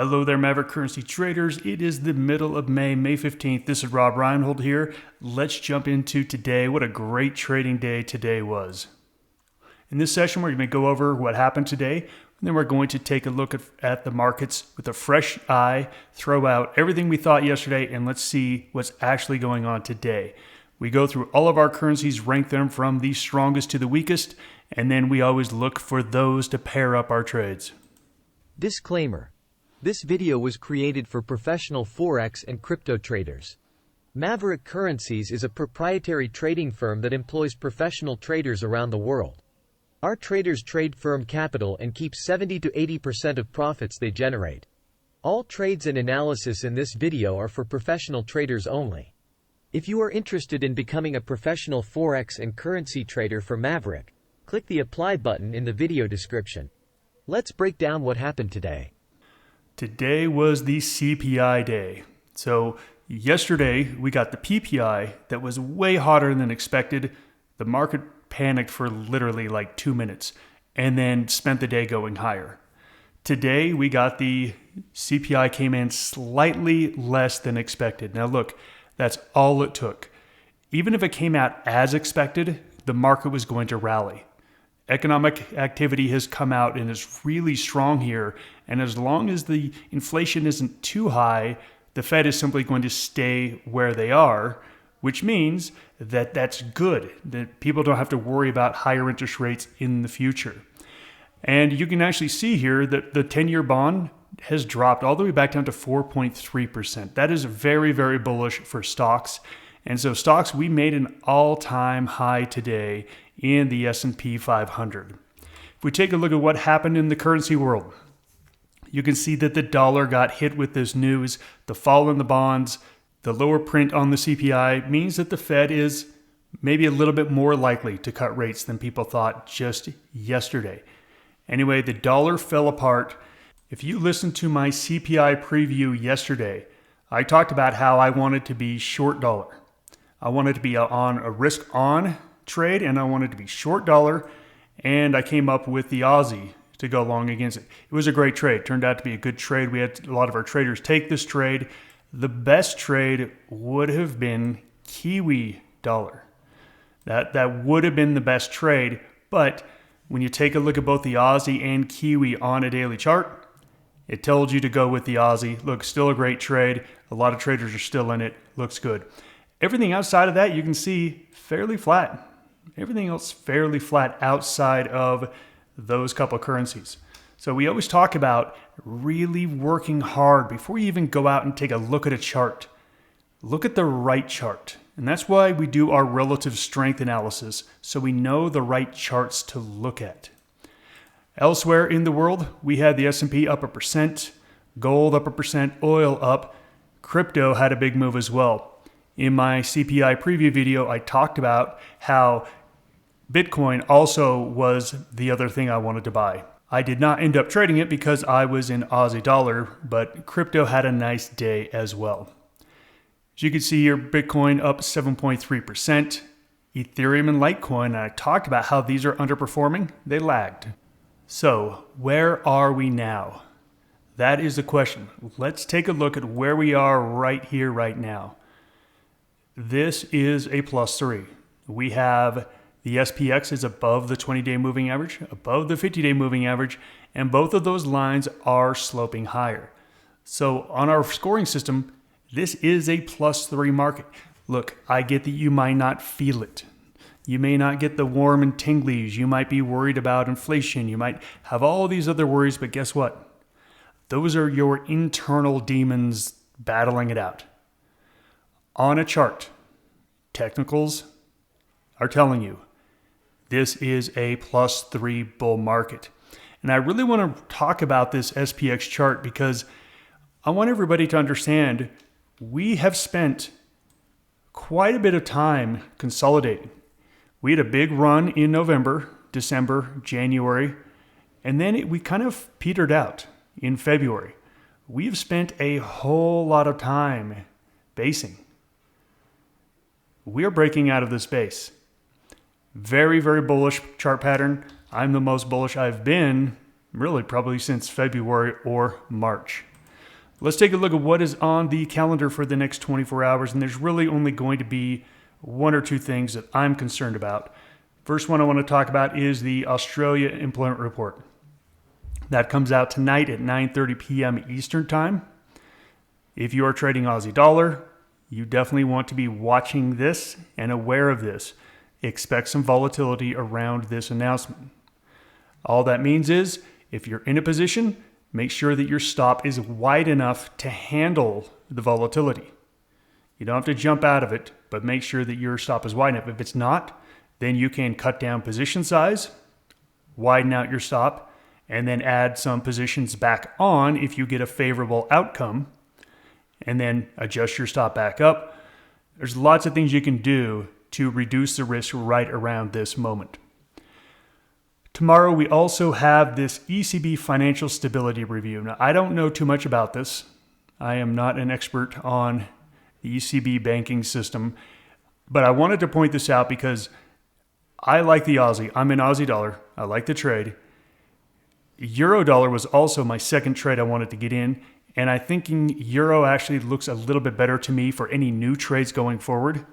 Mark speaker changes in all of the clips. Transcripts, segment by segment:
Speaker 1: Hello there, Maverick Currency traders. It is the middle of May, May 15th. This is Rob Reinhold here. Let's jump into today. What a great trading day today was. In this session, we're going to go over what happened today, and then we're going to take a look at the markets with a fresh eye, throw out everything we thought yesterday, and let's see what's actually going on today. We go through all of our currencies, rank them from the strongest to the weakest, and then we always look for those to pair up our trades.
Speaker 2: Disclaimer. This video was created for professional Forex and crypto traders. Maverick Currencies is a proprietary trading firm that employs professional traders around the world. Our traders trade firm capital and keep 70 to 80% of profits they generate. All trades and analysis in this video are for professional traders only. If you are interested in becoming a professional Forex and currency trader for Maverick, click the apply button in the video description. Let's break down what happened today.
Speaker 1: Today was the CPI day. So yesterday we got the PPI that was way hotter than expected. The market panicked for literally like 2 minutes and then spent the day going higher. Today we got the CPI came in slightly less than expected. Now look, that's all it took. Even if it came out as expected, the market was going to rally. Economic activity has come out and is really strong here. And as long as the inflation isn't too high, the Fed is simply going to stay where they are, which means that that's good, that people don't have to worry about higher interest rates in the future. And you can actually see here that the 10-year bond has dropped all the way back down to 4.3%. That is very, very bullish for stocks. And so stocks, we made an all-time high today in the S&P 500. If we take a look at what happened in the currency world, you can see that the dollar got hit with this news. The fall in the bonds, the lower print on the CPI means that the Fed is maybe a little bit more likely to cut rates than people thought just yesterday. Anyway, the dollar fell apart. If you listened to my CPI preview yesterday, I talked about how I wanted to be short dollar. I wanted to be on a risk on trade and I wanted to be short dollar, and I came up with the Aussie to go long against it. It was a great trade. Turned out to be a good trade. We had a lot of our traders take this trade. The best trade would have been Kiwi dollar. That would have been the best trade, but when you take a look at both the Aussie and Kiwi on a daily chart, it told you to go with the Aussie. Look, still a great trade. A lot of traders are still in it. Looks good. Everything outside of that, you can see fairly flat. Everything else fairly flat outside of those couple currencies. So we always talk about really working hard before you even go out and take a look at a chart. Look at the right chart. And that's why we do our relative strength analysis, so we know the right charts to look at. Elsewhere in the world, we had the S&P up 1%, gold up 1%, oil up. Crypto had a big move as well. In my CPI preview video, I talked about how Bitcoin also was the other thing I wanted to buy. I did not end up trading it because I was in Aussie dollar, but crypto had a nice day as well. As you can see here, Bitcoin up 7.3%. Ethereum and Litecoin, and I talked about how these are underperforming. They lagged. So where are we now? That is the question. Let's take a look at where we are right here, right now. This is a +3. We have the SPX is above the 20-day moving average, above the 50-day moving average, and both of those lines are sloping higher. So on our scoring system, this is a +3 market. Look, I get that you might not feel it. You may not get the warm and tinglies. You might be worried about inflation. You might have all these other worries, but guess what? Those are your internal demons battling it out. On a chart, technicals are telling you this is a +3 bull market. And I really want to talk about this SPX chart because I want everybody to understand we have spent quite a bit of time consolidating. We had a big run in November, December, January, and then we kind of petered out in February. We've spent a whole lot of time basing. We are breaking out of this base. Very, very bullish chart pattern. I'm the most bullish I've been really probably since February or March. Let's take a look at what is on the calendar for the next 24 hours. And there's really only going to be one or two things that I'm concerned about. First one I want to talk about is the Australia Employment Report. That comes out tonight at 9:30 p.m. Eastern Time. If you are trading Aussie dollar, you definitely want to be watching this and aware of this. Expect some volatility around this announcement. All that means is, if you're in a position, make sure that your stop is wide enough to handle the volatility. You don't have to jump out of it, but make sure that your stop is wide enough. If it's not, then you can cut down position size, widen out your stop, and then add some positions back on if you get a favorable outcome, and then adjust your stop back up. There's lots of things you can do to reduce the risk right around this moment. Tomorrow, we also have this ECB Financial Stability Review. Now, I don't know too much about this. I am not an expert on the ECB banking system, but I wanted to point this out because I like the Aussie. I'm in Aussie dollar. I like the trade. Euro dollar was also my second trade I wanted to get in, and I think euro actually looks a little bit better to me for any new trades going forward.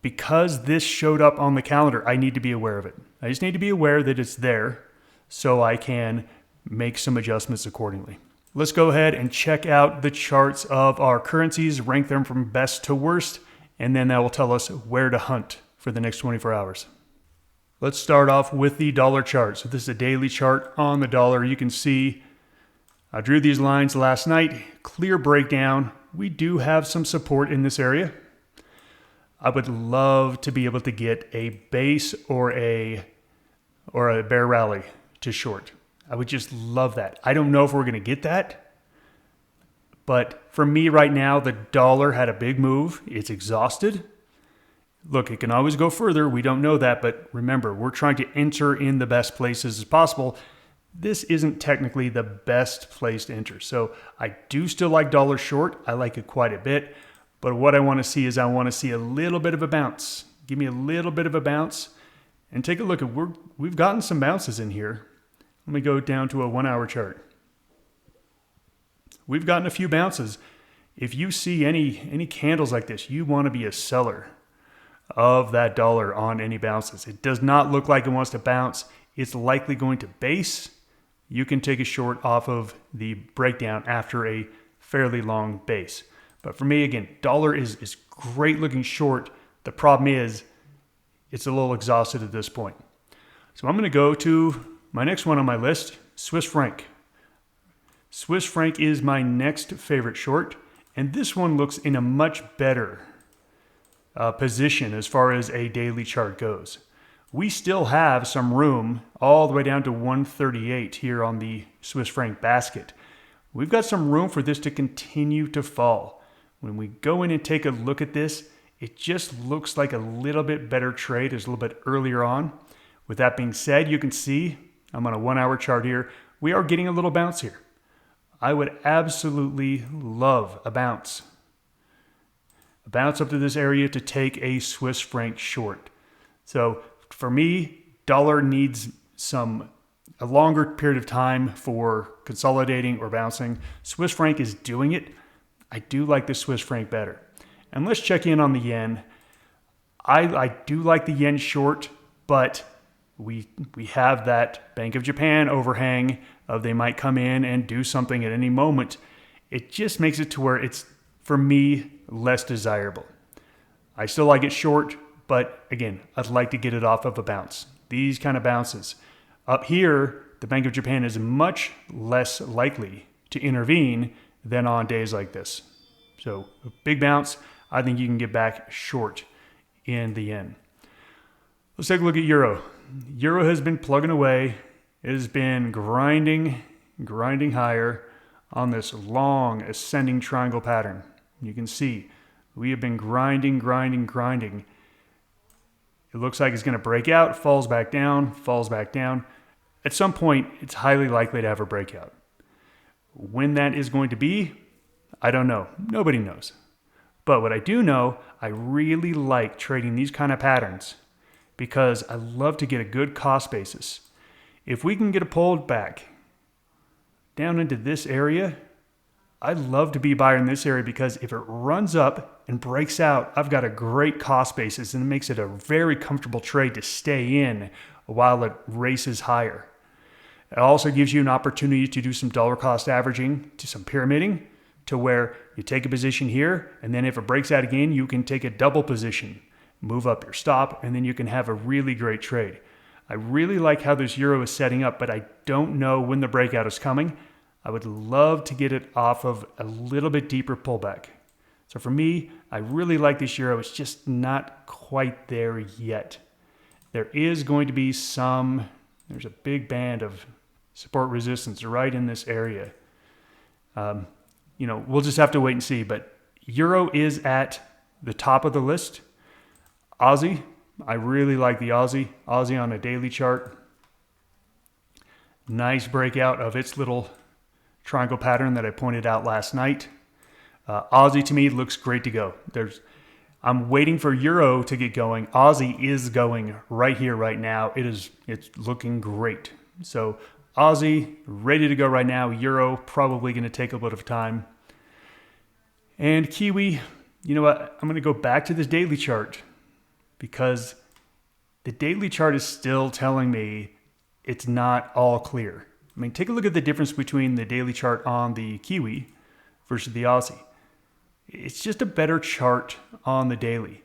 Speaker 1: Because this showed up on the calendar, I need to be aware of it. I just need to be aware that it's there so I can make some adjustments accordingly. Let's go ahead and check out the charts of our currencies, rank them from best to worst, and then that will tell us where to hunt for the next 24 hours. Let's start off with the dollar chart. So this is a daily chart on the dollar. You can see I drew these lines last night. Clear breakdown. We do have some support in this area. I would love to be able to get a base or a bear rally to short. I would just love that. I don't know if we're going to get that. But for me right now, the dollar had a big move. It's exhausted. Look, it can always go further. We don't know that. But remember, we're trying to enter in the best places as possible. This isn't technically the best place to enter. So I do still like dollar short. I like it quite a bit. But what I want to see is I want to see a little bit of a bounce. Give me a little bit of a bounce. And take a look at we've gotten some bounces in here. Let me go down to a 1 hour chart. We've gotten a few bounces. If you see any candles like this, you want to be a seller of that dollar on any bounces. It does not look like it wants to bounce. It's likely going to base. You can take a short off of the breakdown after a fairly long base. But for me, again, dollar is great looking short. The problem is it's a little exhausted at this point. So I'm going to go to my next one on my list, Swiss franc. Swiss franc is my next favorite short. And this one looks in a much better position as far as a daily chart goes. We still have some room all the way down to 138 here on the Swiss franc basket. We've got some room for this to continue to fall. When we go in and take a look at this, it just looks like a little bit better trade. It's a little bit earlier on. With that being said, you can see I'm on a 1 hour chart here. We are getting a little bounce here. I would absolutely love a bounce. A bounce up to this area to take a Swiss franc short. So for me, dollar needs a longer period of time for consolidating or bouncing. Swiss franc is doing it. I do like the Swiss franc better. And let's check in on the yen. I do like the yen short, but we have that Bank of Japan overhang of they might come in and do something at any moment. It just makes it to where it's, for me, less desirable. I still like it short, but again, I'd like to get it off of a bounce. These kind of bounces. Up here, the Bank of Japan is much less likely to intervene than on days like this. So a big bounce, I think you can get back short in the yen. Let's take a look at euro. Euro has been plugging away. It has been grinding higher on this long ascending triangle pattern. You can see we have been grinding. It looks like it's going to break out, falls back down. At some point, it's highly likely to have a breakout. When that is going to be, I don't know. Nobody knows. But what I do know, I really like trading these kind of patterns because I love to get a good cost basis. If we can get a pulled back down into this area, I'd love to be a buyer in this area because if it runs up and breaks out, I've got a great cost basis and it makes it a very comfortable trade to stay in while it races higher. It also gives you an opportunity to do some dollar cost averaging, to some pyramiding, to where you take a position here, and then if it breaks out again, you can take a double position, move up your stop, and then you can have a really great trade. I really like how this euro is setting up, but I don't know when the breakout is coming. I would love to get it off of a little bit deeper pullback. So for me, I really like this euro. It's just not quite there yet. There is going to be there's a big band of support resistance right in this area. We'll just have to wait and see. But euro is at the top of the list. Aussie, I really like the Aussie. Aussie on a daily chart. Nice breakout of its little triangle pattern that I pointed out last night. Aussie to me looks great to go. I'm waiting for euro to get going. Aussie is going right here, right now. It's looking great. So Aussie ready to go right now. Euro probably going to take a bit of time. And Kiwi, you know what? I'm going to go back to this daily chart because the daily chart is still telling me it's not all clear. I mean, take a look at the difference between the daily chart on the Kiwi versus the Aussie. It's just a better chart on the daily.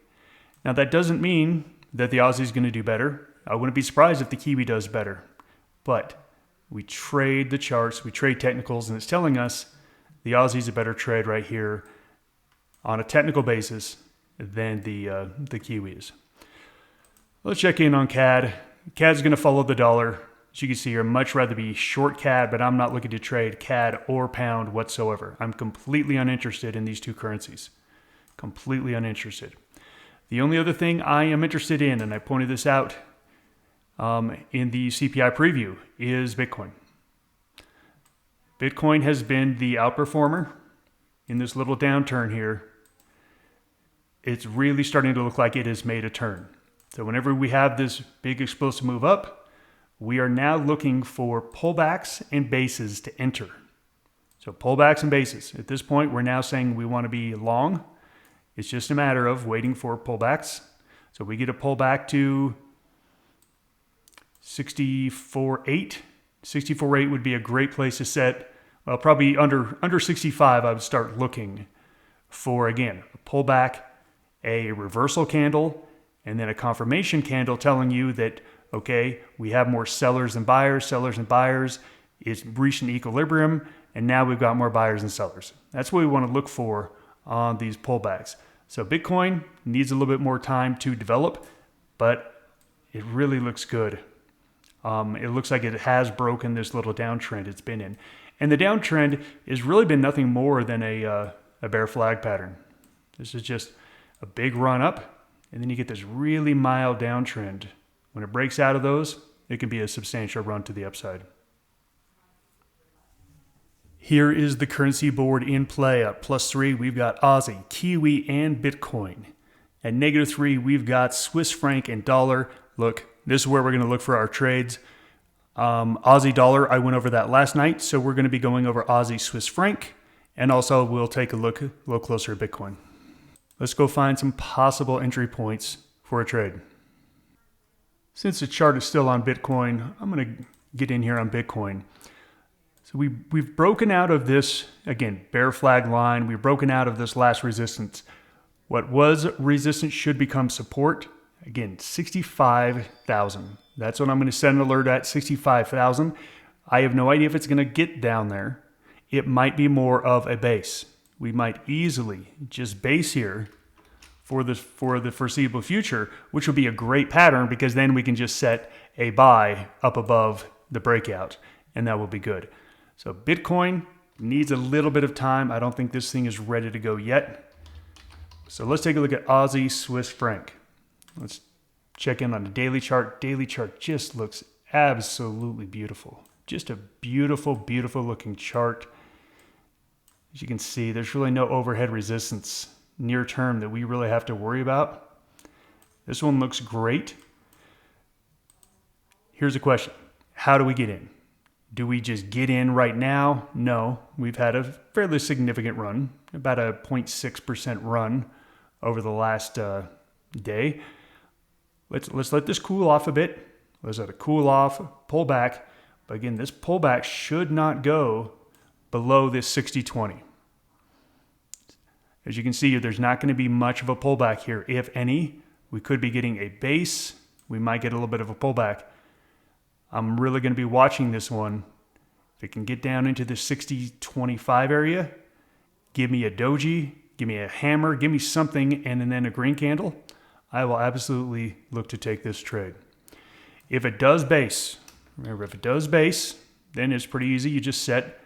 Speaker 1: Now, that doesn't mean that the Aussie is going to do better. I wouldn't be surprised if the Kiwi does better. But we trade the charts, we trade technicals, and it's telling us the Aussie is a better trade right here on a technical basis than the Kiwi is. Let's check in on CAD. CAD is going to follow the dollar. As you can see here, I'd much rather be short CAD, but I'm not looking to trade CAD or pound whatsoever. I'm completely uninterested in these two currencies. Completely uninterested. The only other thing I am interested in, and I pointed this out in the CPI preview, is Bitcoin. Bitcoin has been the outperformer in this little downturn here. It's really starting to look like it has made a turn. So whenever we have this big explosive move up, we are now looking for pullbacks and bases to enter. So pullbacks and bases. At this point, we're now saying we want to be long. It's just a matter of waiting for pullbacks. So we get a pullback to 64.8. 64.8 would be a great place to set. Well, probably under 65, I would start looking for, again, a pullback, a reversal candle, and then a confirmation candle telling you that, okay, we have more sellers than buyers. Sellers and buyers is reached an equilibrium, and now we've got more buyers and sellers. That's what we want to look for on these pullbacks. So Bitcoin needs a little bit more time to develop, but it really looks good. It looks like it has broken this little downtrend it's been in. And the downtrend has really been nothing more than a bear flag pattern. This is just a big run up, and then you get this really mild downtrend. When it breaks out of those, it can be a substantial run to the upside. Here is the currency board in play. At +3, we've got Aussie, Kiwi, and Bitcoin. At -3, we've got Swiss franc and dollar. Look, this is where we're going to look for our trades. Aussie dollar, I went over that last night, so we're going to be going over Aussie Swiss franc, and also we'll take a little closer at Bitcoin. Let's go find some possible entry points for a trade. Since the chart is still on Bitcoin, I'm going to get in here on Bitcoin. So we've broken out of this, again, bear flag line. We've broken out of this last resistance. What was resistance should become support. Again, 65,000. That's what I'm going to set an alert at, 65,000. I have no idea if it's going to get down there. It might be more of a base. We might easily just base here for the foreseeable future, which would be a great pattern because then we can just set a buy up above the breakout, and that will be good. So Bitcoin needs a little bit of time. I don't think this thing is ready to go yet. So let's take a look at Aussie Swiss franc. Let's check in on the daily chart. Daily chart just looks absolutely beautiful. Just a beautiful, beautiful looking chart. As you can see, there's really no overhead resistance near term that we really have to worry about. This one looks great. Here's a question. How do we get in? Do we just get in right now? No, we've had a fairly significant run, about a 0.6% run over the last day. Let's let this cool off a bit. Let's let it cool off, pull back. But again, this pullback should not go below this 60-20. As you can see, there's not going to be much of a pullback here, if any. We could be getting a base. We might get a little bit of a pullback. I'm really going to be watching this one. If it can get down into the 60-25 area, give me a doji, give me a hammer, give me something, and then a green candle, I will absolutely look to take this trade. If it does base, remember, if it does base, then it's pretty easy. You just set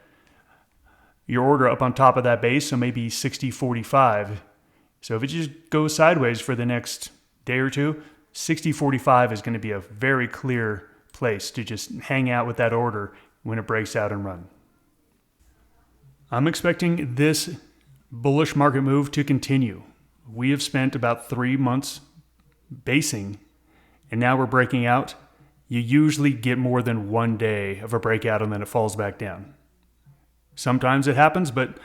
Speaker 1: your order up on top of that base, so maybe 60-45. So if it just goes sideways for the next day or two, 60-45 is going to be a very clear place to just hang out with that order when it breaks out and run. I'm expecting this bullish market move to continue. We have spent about 3 months basing, and now we're breaking out. You usually get more than 1 day of a breakout and then it falls back down. Sometimes it happens, but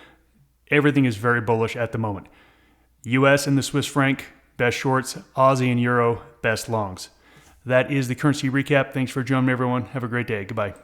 Speaker 1: everything is very bullish at the moment. US and the Swiss franc, best shorts. Aussie and Euro, best longs. That is the currency recap. Thanks for joining me, everyone. Have a great day. Goodbye.